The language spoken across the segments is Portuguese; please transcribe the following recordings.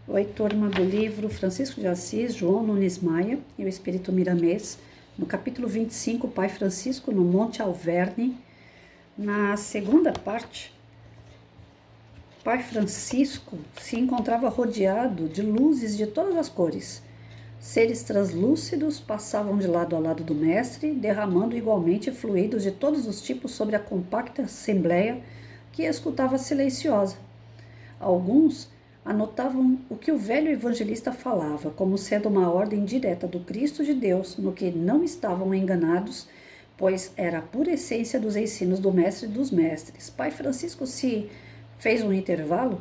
Oi, turma do livro Francisco de Assis, João Nunes Maia e o Espírito Miramês, no capítulo 25, Pai Francisco no Monte Alverne. Na segunda parte, Pai Francisco se encontrava rodeado de luzes de todas as cores. Seres translúcidos passavam de lado a lado do mestre, derramando igualmente fluidos de todos os tipos sobre a compacta assembleia que escutava silenciosa. Alguns anotavam o que o velho evangelista falava, como sendo uma ordem direta do Cristo de Deus, no que não estavam enganados, pois era a pura essência dos ensinos do mestre dos mestres. Pai Francisco se fez um intervalo,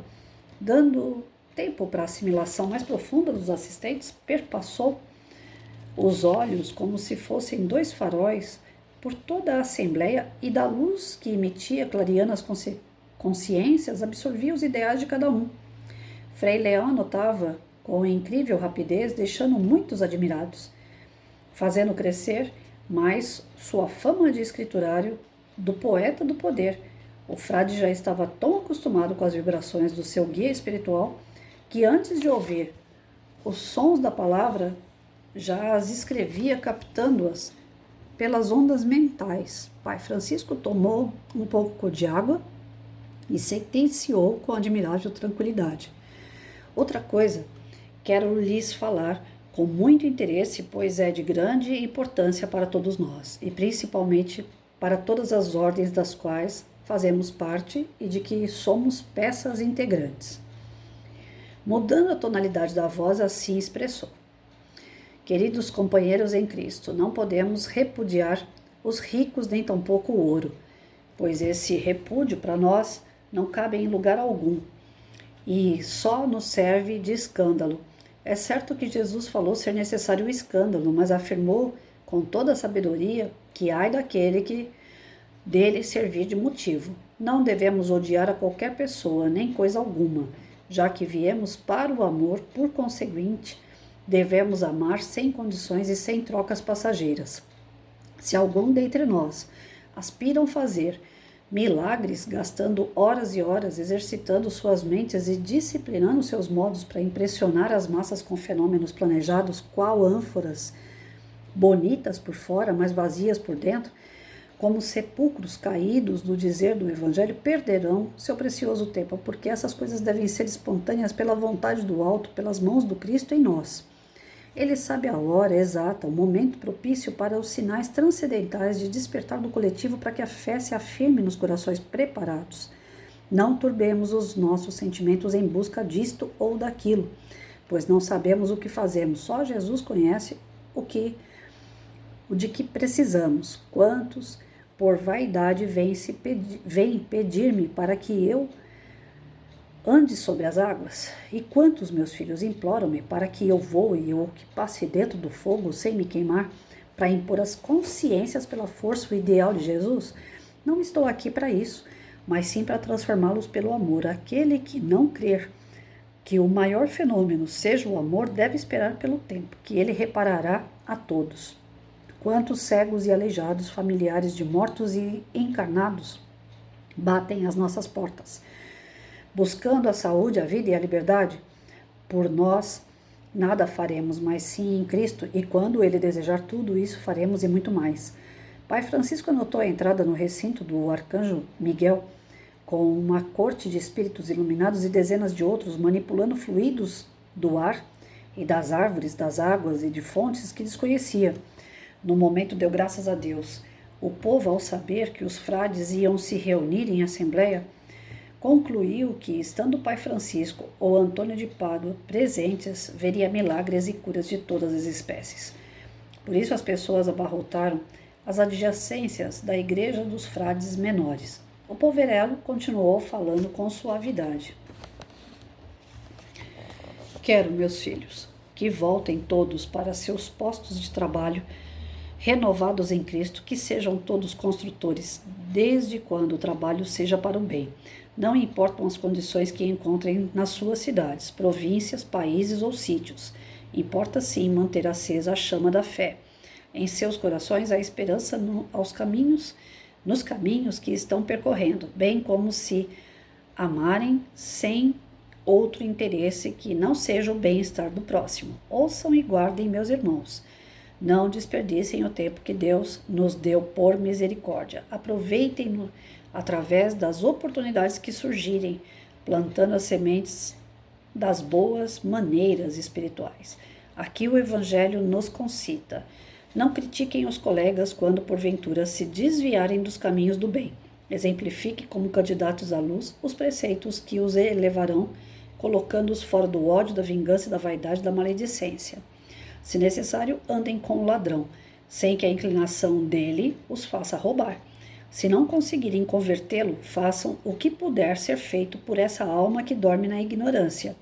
dando tempo para a assimilação mais profunda dos assistentes, perpassou os olhos como se fossem dois faróis por toda a assembleia e da luz que emitia clareando as consciências absorvia os ideais de cada um. Frei Leão anotava com incrível rapidez, deixando muitos admirados, fazendo crescer mais sua fama de escriturário do poeta do poder. O frade já estava tão acostumado com as vibrações do seu guia espiritual que antes de ouvir os sons da palavra já as escrevia captando-as pelas ondas mentais. Pai Francisco tomou um pouco de água e sentenciou com admirável tranquilidade. Outra coisa, quero lhes falar com muito interesse, pois é de grande importância para todos nós, e principalmente para todas as ordens das quais fazemos parte e de que somos peças integrantes. Mudando a tonalidade da voz, assim expressou: queridos companheiros em Cristo, não podemos repudiar os ricos nem tampouco o ouro, pois esse repúdio para nós não cabe em lugar algum e só nos serve de escândalo. É certo que Jesus falou ser necessário o escândalo, mas afirmou com toda a sabedoria que ai daquele que dele servir de motivo. Não devemos odiar a qualquer pessoa, nem coisa alguma, já que viemos para o amor, por conseguinte, devemos amar sem condições e sem trocas passageiras. Se algum dentre nós aspiram fazer milagres, gastando horas e horas, exercitando suas mentes e disciplinando seus modos para impressionar as massas com fenômenos planejados, qual ânforas bonitas por fora, mas vazias por dentro, como sepulcros caídos no dizer do Evangelho, perderão seu precioso tempo, porque essas coisas devem ser espontâneas pela vontade do alto, pelas mãos do Cristo em nós. Ele sabe a hora exata, o momento propício para os sinais transcendentais de despertar do coletivo para que a fé se afirme nos corações preparados. Não turbemos os nossos sentimentos em busca disto ou daquilo, pois não sabemos o que fazemos. Só Jesus conhece o de que precisamos. Quantos, por vaidade, vêm pedir-me para que eu ande sobre as águas? E quantos meus filhos imploram-me para que eu voe ou que passe dentro do fogo sem me queimar, para impor as consciências pela força o ideal de Jesus? Não estou aqui para isso, mas sim para transformá-los pelo amor. Aquele que não crer que o maior fenômeno seja o amor deve esperar pelo tempo, que ele reparará a todos. Quantos cegos e aleijados, familiares de mortos e encarnados, batem às nossas portas, buscando a saúde, a vida e a liberdade? Por nós nada faremos, mas sim em Cristo, e quando Ele desejar tudo isso, faremos e muito mais. Pai Francisco anotou a entrada no recinto do Arcanjo Miguel, com uma corte de espíritos iluminados e dezenas de outros manipulando fluidos do ar e das árvores, das águas e de fontes que desconhecia. No momento deu graças a Deus. O povo, ao saber que os frades iam se reunir em assembleia, concluiu que, estando o Pai Francisco ou Antônio de Pádua presentes, veria milagres e curas de todas as espécies. Por isso as pessoas abarrotaram as adjacências da igreja dos frades menores. O poverello continuou falando com suavidade. Quero, meus filhos, que voltem todos para seus postos de trabalho, renovados em Cristo, que sejam todos construtores, desde quando o trabalho seja para o bem. Não importam as condições que encontrem nas suas cidades, províncias, países ou sítios. Importa sim manter acesa a chama da fé. Em seus corações a esperança nos caminhos que estão percorrendo, bem como se amarem sem outro interesse que não seja o bem-estar do próximo. Ouçam e guardem, meus irmãos. Não desperdicem o tempo que Deus nos deu por misericórdia. Aproveitem-no através das oportunidades que surgirem, plantando as sementes das boas maneiras espirituais. Aqui o Evangelho nos concita. Não critiquem os colegas quando, porventura, se desviarem dos caminhos do bem. Exemplifique como candidatos à luz os preceitos que os elevarão, colocando-os fora do ódio, da vingança, da vaidade, da maledicência. Se necessário, andem com o ladrão, sem que a inclinação dele os faça roubar. Se não conseguirem convertê-lo, façam o que puder ser feito por essa alma que dorme na ignorância,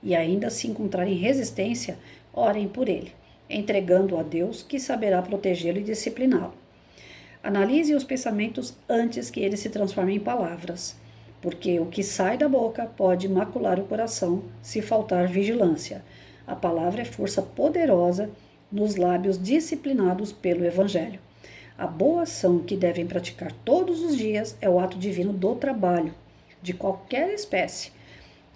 e ainda se encontrarem resistência, orem por ele, entregando a Deus, que saberá protegê-lo e discipliná-lo. Analise os pensamentos antes que eles se transformem em palavras, porque o que sai da boca pode macular o coração se faltar vigilância. A palavra é força poderosa nos lábios disciplinados pelo Evangelho. A boa ação que devem praticar todos os dias é o ato divino do trabalho, de qualquer espécie,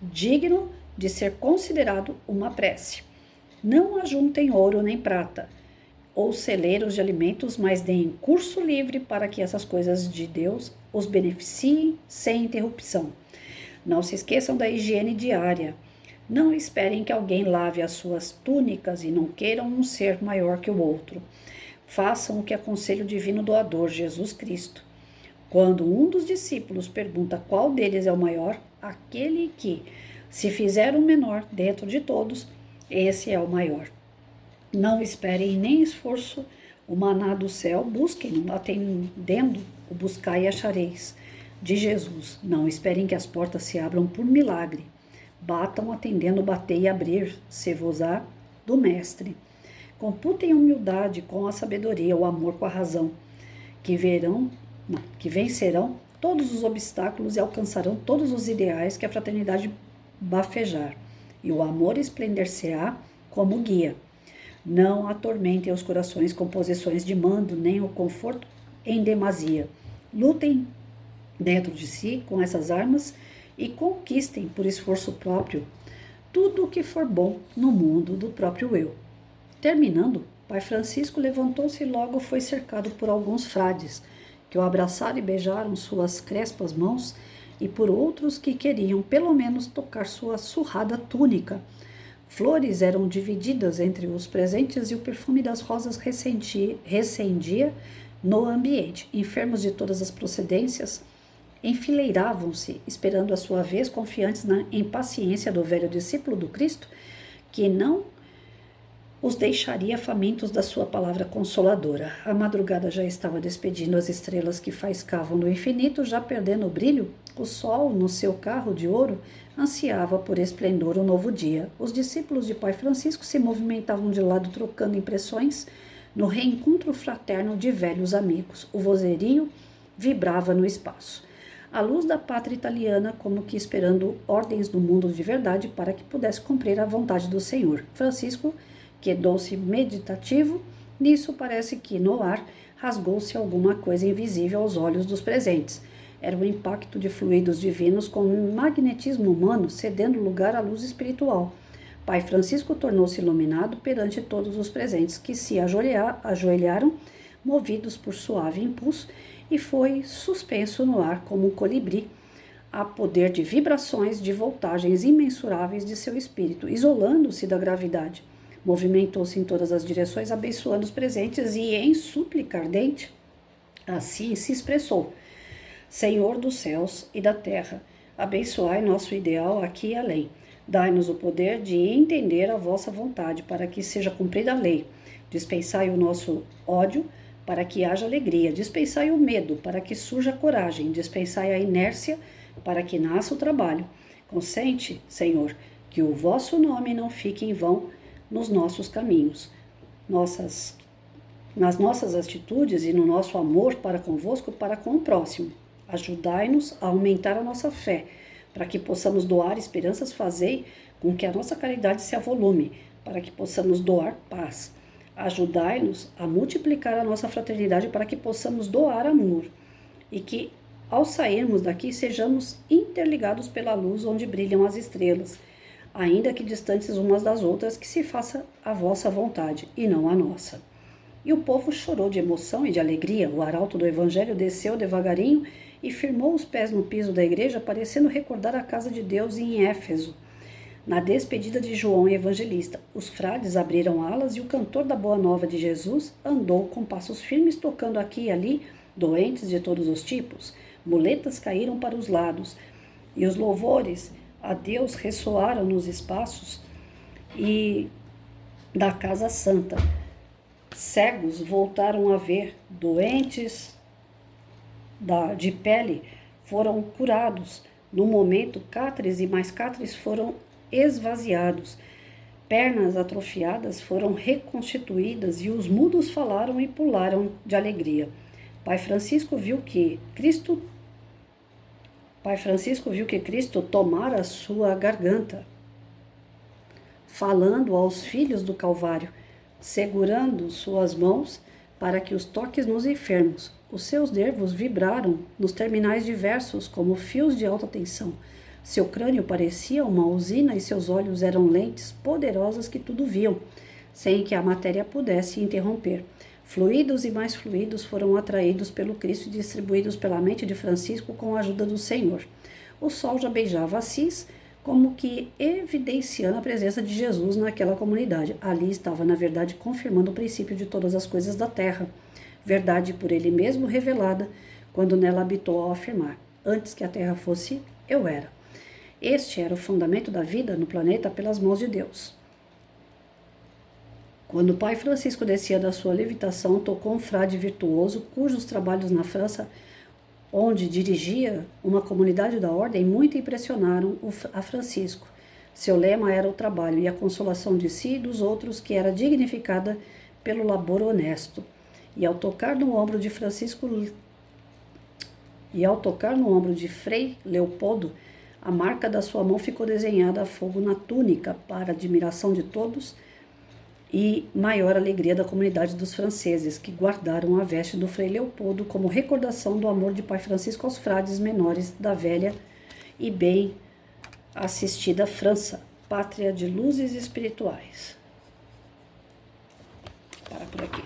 digno de ser considerado uma prece. Não ajuntem ouro nem prata, ou celeiros de alimentos, mas deem curso livre para que essas coisas de Deus os beneficiem sem interrupção. Não se esqueçam da higiene diária. Não esperem que alguém lave as suas túnicas e não queiram um ser maior que o outro. Façam o que aconselha o divino doador, Jesus Cristo. Quando um dos discípulos pergunta qual deles é o maior, aquele que, se fizer o menor dentro de todos, esse é o maior. Não esperem nem esforço o maná do céu, busquem, atendendo o buscai e achareis. De Jesus, não esperem que as portas se abram por milagre. Batam atendendo bater e abrir, se-vos-á do Mestre. Computem a humildade com a sabedoria, o amor com a razão, que vencerão todos os obstáculos e alcançarão todos os ideais que a fraternidade bafejar, e o amor esplendecer-se-á como guia. Não atormentem os corações com posições de mando, nem o conforto em demasia. Lutem dentro de si com essas armas e conquistem por esforço próprio tudo o que for bom no mundo do próprio eu. Terminando, Pai Francisco levantou-se e logo foi cercado por alguns frades, que o abraçaram e beijaram suas crespas mãos, e por outros que queriam pelo menos tocar sua surrada túnica. Flores eram divididas entre os presentes e o perfume das rosas recendia no ambiente. Enfermos de todas as procedências enfileiravam-se, esperando a sua vez, confiantes na impaciência do velho discípulo do Cristo, que não os deixaria famintos da sua palavra consoladora. A madrugada já estava despedindo as estrelas que faiscavam no infinito, já perdendo o brilho. O sol, no seu carro de ouro, ansiava por esplendor o novo dia. Os discípulos de Pai Francisco se movimentavam de lado, trocando impressões no reencontro fraterno de velhos amigos. O vozerio vibrava no espaço. A luz da pátria italiana, como que esperando ordens do mundo de verdade para que pudesse cumprir a vontade do Senhor. Francisco quedou-se meditativo. Nisso parece que no ar rasgou-se alguma coisa invisível aos olhos dos presentes. Era o impacto de fluidos divinos com um magnetismo humano cedendo lugar à luz espiritual. Pai Francisco tornou-se iluminado perante todos os presentes, que se ajoelharam, movidos por suave impulso, e foi suspenso no ar como um colibri, a poder de vibrações de voltagens imensuráveis de seu espírito, isolando-se da gravidade. Movimentou-se em todas as direções, abençoando os presentes, e em súplica ardente, assim se expressou: Senhor dos céus e da terra, abençoai nosso ideal aqui e além. Dai-nos o poder de entender a vossa vontade, para que seja cumprida a lei. Dispensai o nosso ódio, para que haja alegria. Dispensai o medo, para que surja coragem. Dispensai a inércia, para que nasça o trabalho. Consente, Senhor, que o vosso nome não fique em vão nos nossos caminhos, nas nossas atitudes e no nosso amor para convosco, para com o próximo. Ajudai-nos a aumentar a nossa fé, para que possamos doar esperanças. Fazei com que a nossa caridade se avolume, para que possamos doar paz. Ajudai-nos a multiplicar a nossa fraternidade, para que possamos doar amor, e que ao sairmos daqui, sejamos interligados pela luz onde brilham as estrelas, ainda que distantes umas das outras, que se faça a vossa vontade, e não a nossa. E o povo chorou de emoção e de alegria. O arauto do evangelho desceu devagarinho e firmou os pés no piso da igreja, parecendo recordar a casa de Deus em Éfeso. Na despedida de João Evangelista, os frades abriram alas e o cantor da Boa Nova de Jesus andou com passos firmes, tocando aqui e ali doentes de todos os tipos. Muletas caíram para os lados e os louvores a Deus ressoaram nos espaços e da Casa Santa. Cegos voltaram a ver, doentes de pele foram curados. No momento, cátares e mais cátares foram esvaziados. Pernas atrofiadas foram reconstituídas e os mudos falaram e pularam de alegria. Pai Francisco viu que Cristo tomara a sua garganta, falando aos filhos do Calvário, segurando suas mãos para que os toques nos enfermos. Os seus nervos vibraram nos terminais diversos como fios de alta tensão. Seu crânio parecia uma usina e seus olhos eram lentes poderosas que tudo viam, sem que a matéria pudesse interromper. Fluidos e mais fluidos foram atraídos pelo Cristo e distribuídos pela mente de Francisco com a ajuda do Senhor. O sol já beijava Assis, como que evidenciando a presença de Jesus naquela comunidade. Ali estava, na verdade, confirmando o princípio de todas as coisas da terra, verdade por ele mesmo revelada, quando nela habitou ao afirmar: antes que a terra fosse, eu era. Este era o fundamento da vida no planeta pelas mãos de Deus. Quando o pai Francisco descia da sua levitação, tocou um frade virtuoso, cujos trabalhos na França, onde dirigia uma comunidade da ordem, muito impressionaram a Francisco. Seu lema era o trabalho e a consolação de si e dos outros, que era dignificada pelo labor honesto. E ao tocar no ombro de Frei Leopoldo, a marca da sua mão ficou desenhada a fogo na túnica, para admiração de todos e maior alegria da comunidade dos franceses, que guardaram a veste do Frei Leopoldo como recordação do amor de Pai Francisco aos frades menores da velha e bem assistida França, pátria de luzes espirituais. Para por aqui.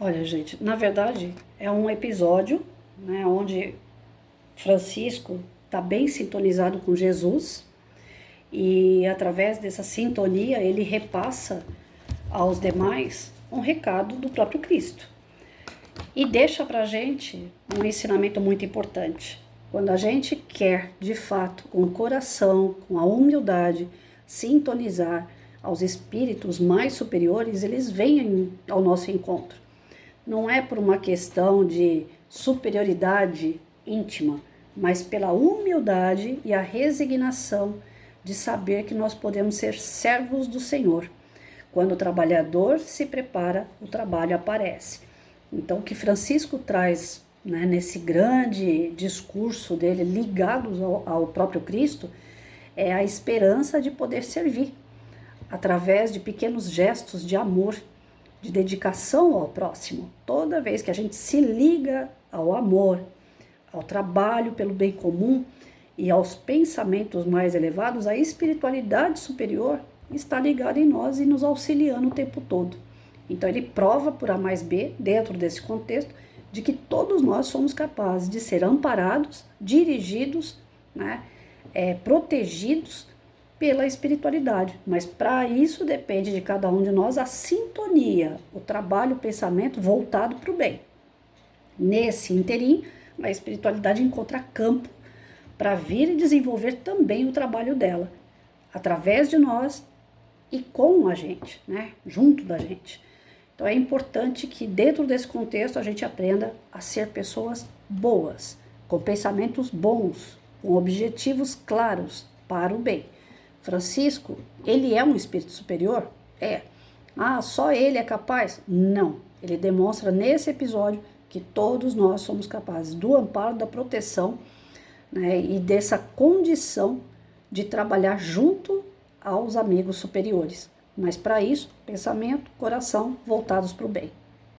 Olha, gente, na verdade é um episódio, né, onde Francisco está bem sintonizado com Jesus e através dessa sintonia ele repassa aos demais um recado do próprio Cristo e deixa para a gente um ensinamento muito importante. Quando a gente quer, de fato, com o coração, com a humildade, sintonizar aos espíritos mais superiores, eles vêm ao nosso encontro. Não é por uma questão de superioridade íntima, mas pela humildade e a resignação de saber que nós podemos ser servos do Senhor. Quando o trabalhador se prepara, o trabalho aparece. Então, o que Francisco traz, né, nesse grande discurso dele, ligado ao próprio Cristo, é a esperança de poder servir, através de pequenos gestos de amor, de dedicação ao próximo. Toda vez que a gente se liga ao amor, ao trabalho pelo bem comum e aos pensamentos mais elevados, a espiritualidade superior está ligada em nós e nos auxiliando o tempo todo. Então ele prova por A mais B, dentro desse contexto, de que todos nós somos capazes de ser amparados, dirigidos, né, protegidos pela espiritualidade, mas para isso depende de cada um de nós a sintonia, o trabalho, o pensamento voltado para o bem. Nesse interim, a espiritualidade encontra campo para vir e desenvolver também o trabalho dela, através de nós e com a gente, né? Junto da gente. Então é importante que dentro desse contexto a gente aprenda a ser pessoas boas, com pensamentos bons, com objetivos claros para o bem. Francisco, ele é um espírito superior? É. Ah, só ele é capaz? Não. Ele demonstra nesse episódio que todos nós somos capazes do amparo, da proteção, né, e dessa condição de trabalhar junto aos amigos superiores. Mas para isso, pensamento, coração voltados para o bem.